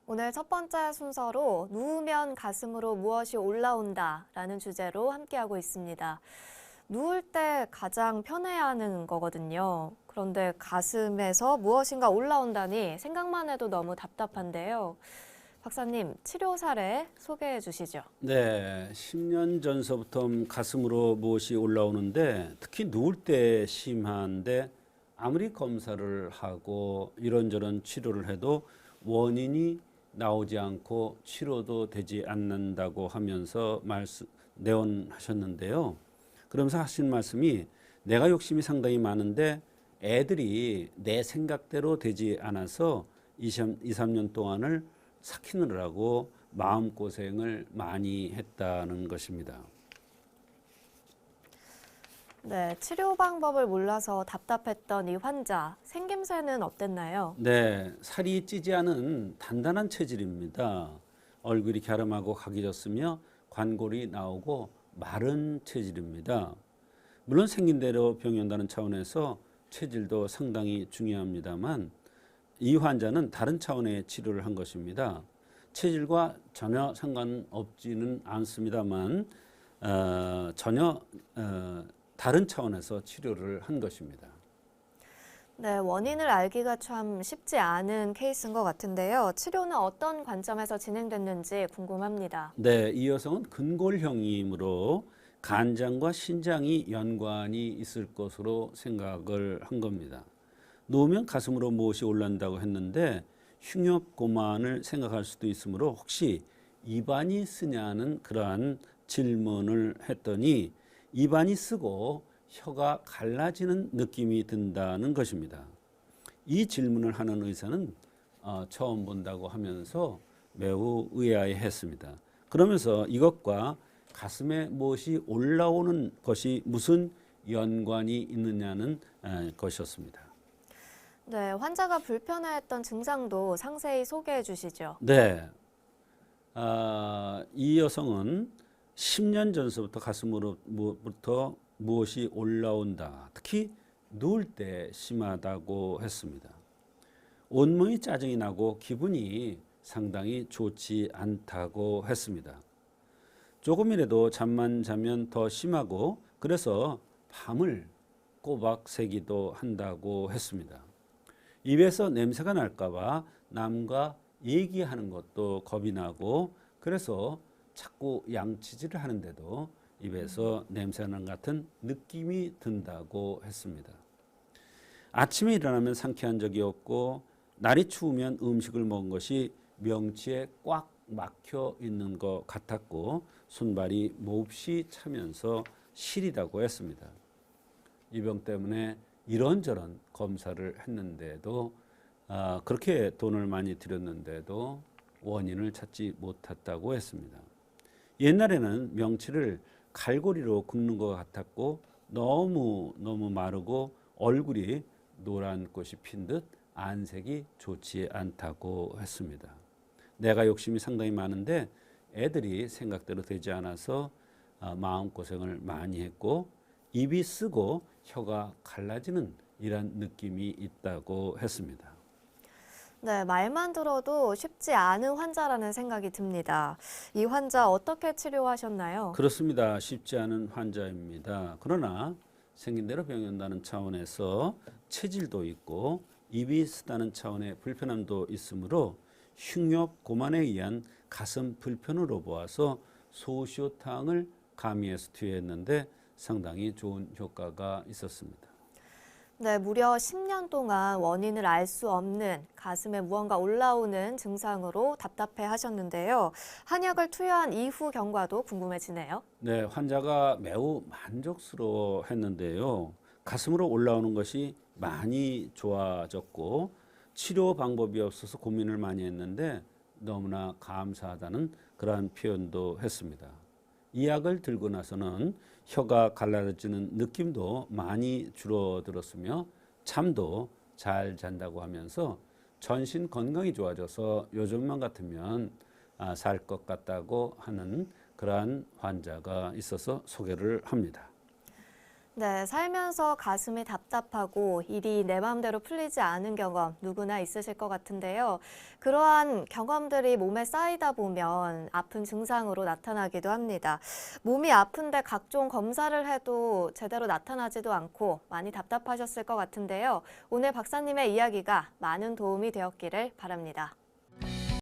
오늘 첫 번째 순서로 누우면 가슴으로 무엇이 올라온다 라는 주제로 함께하고 있습니다. 누울 때 가장 편해야 하는 거거든요. 그런데 가슴에서 무엇인가 올라온다니 생각만 해도 너무 답답한데요. 박사님, 치료 사례 소개해 주시죠. 네, 10년 전서부터 가슴으로 무엇이 올라오는데 특히 누울 때 심한데 아무리 검사를 하고 이런저런 치료를 해도 원인이 나오지 않고 치료도 되지 않는다고 하면서 내원하셨는데요. 그러면서 하신 말씀이 내가 욕심이 상당히 많은데 애들이 내 생각대로 되지 않아서 2, 3년 동안을 삭히느라고 마음고생을 많이 했다는 것입니다. 네, 치료 방법을 몰라서 답답했던 이 환자, 생김새는 어땠나요? 네, 살이 찌지 않은 단단한 체질입니다. 얼굴이 갸름하고 각이 졌으며 관골이 나오고 마른 체질입니다. 물론 생긴 대로 병이 온다는 차원에서 체질도 상당히 중요합니다만 이 환자는 다른 차원의 치료를 한 것입니다. 체질과 전혀 상관없지는 않습니다만 전혀 다른 차원에서 치료를 한 것입니다. 네, 원인을 알기가 참 쉽지 않은 케이스인 것 같은데요. 치료는 어떤 관점에서 진행됐는지 궁금합니다. 네, 이 여성은 근골형이므로 간장과 신장이 연관이 있을 것으로 생각을 한 겁니다. 누우면 가슴으로 무엇이 올라온다고 했는데 흉엽고만을 생각할 수도 있으므로 혹시 입안이 쓰냐는 그러한 질문을 했더니 입안이 쓰고 혀가 갈라지는 느낌이 든다는 것입니다. 이 질문을 하는 의사는 처음 본다고 하면서 매우 의아해했습니다. 그러면서 이것과 가슴에 무엇이 올라오는 것이 무슨 연관이 있느냐는 것이었습니다. 네, 환자가 불편해했던 증상도 상세히 소개해 주시죠. 네, 이 여성은 10년 전서부터 가슴으로부터 무엇이 올라온다. 특히 누울 때 심하다고 했습니다. 온몸이 짜증이 나고 기분이 상당히 좋지 않다고 했습니다. 조금이라도 잠만 자면 더 심하고 그래서 밤을 꼬박 새기도 한다고 했습니다. 입에서 냄새가 날까봐 남과 얘기하는 것도 겁이 나고 그래서 자꾸 양치질을 하는데도 입에서 냄새나는 같은 느낌이 든다고 했습니다. 아침에 일어나면 상쾌한 적이 없고 날이 추우면 음식을 먹은 것이 명치에 꽉 막혀 있는 것 같았고 손발이 몹시 차면서 시리다고 했습니다. 이 병 때문에 이런저런 검사를 했는데도 그렇게 돈을 많이 들였는데도 원인을 찾지 못했다고 했습니다. 옛날에는 명치를 갈고리로 긁는 것 같았고 너무 마르고 얼굴이 노란 꽃이 핀 듯 안색이 좋지 않다고 했습니다. 내가 욕심이 상당히 많은데 애들이 생각대로 되지 않아서 마음고생을 많이 했고 입이 쓰고 혀가 갈라지는 이런 느낌이 있다고 했습니다. 네, 말만 들어도 쉽지 않은 환자라는 생각이 듭니다. 이 환자 어떻게 치료하셨나요? 그렇습니다. 쉽지 않은 환자입니다. 그러나 생긴 대로 병이 온다는 차원에서 체질도 있고 입이 쓰다는 차원의 불편함도 있으므로 흉엽 고만에 의한 가슴 불편으로 보아서 소시오탕을 가미해서 투여했는데 상당히 좋은 효과가 있었습니다. 네, 무려 10년 동안 원인을 알 수 없는 가슴에 무언가 올라오는 증상으로 답답해 하셨는데요. 한약을 투여한 이후 경과도 궁금해지네요. 네, 환자가 매우 만족스러워 했는데요. 가슴으로 올라오는 것이 많이 좋아졌고 치료 방법이 없어서 고민을 많이 했는데 너무나 감사하다는 그러한 표현도 했습니다. 이 약을 들고 나서는 혀가 갈라지는 느낌도 많이 줄어들었으며 잠도 잘 잔다고 하면서 전신 건강이 좋아져서 요즘만 같으면 살 것 같다고 하는 그러한 환자가 있어서 소개를 합니다. 네, 살면서 가슴이 답답하고 일이 내 마음대로 풀리지 않은 경험 누구나 있으실 것 같은데요. 그러한 경험들이 몸에 쌓이다 보면 아픈 증상으로 나타나기도 합니다. 몸이 아픈데 각종 검사를 해도 제대로 나타나지도 않고 많이 답답하셨을 것 같은데요. 오늘 박사님의 이야기가 많은 도움이 되었기를 바랍니다.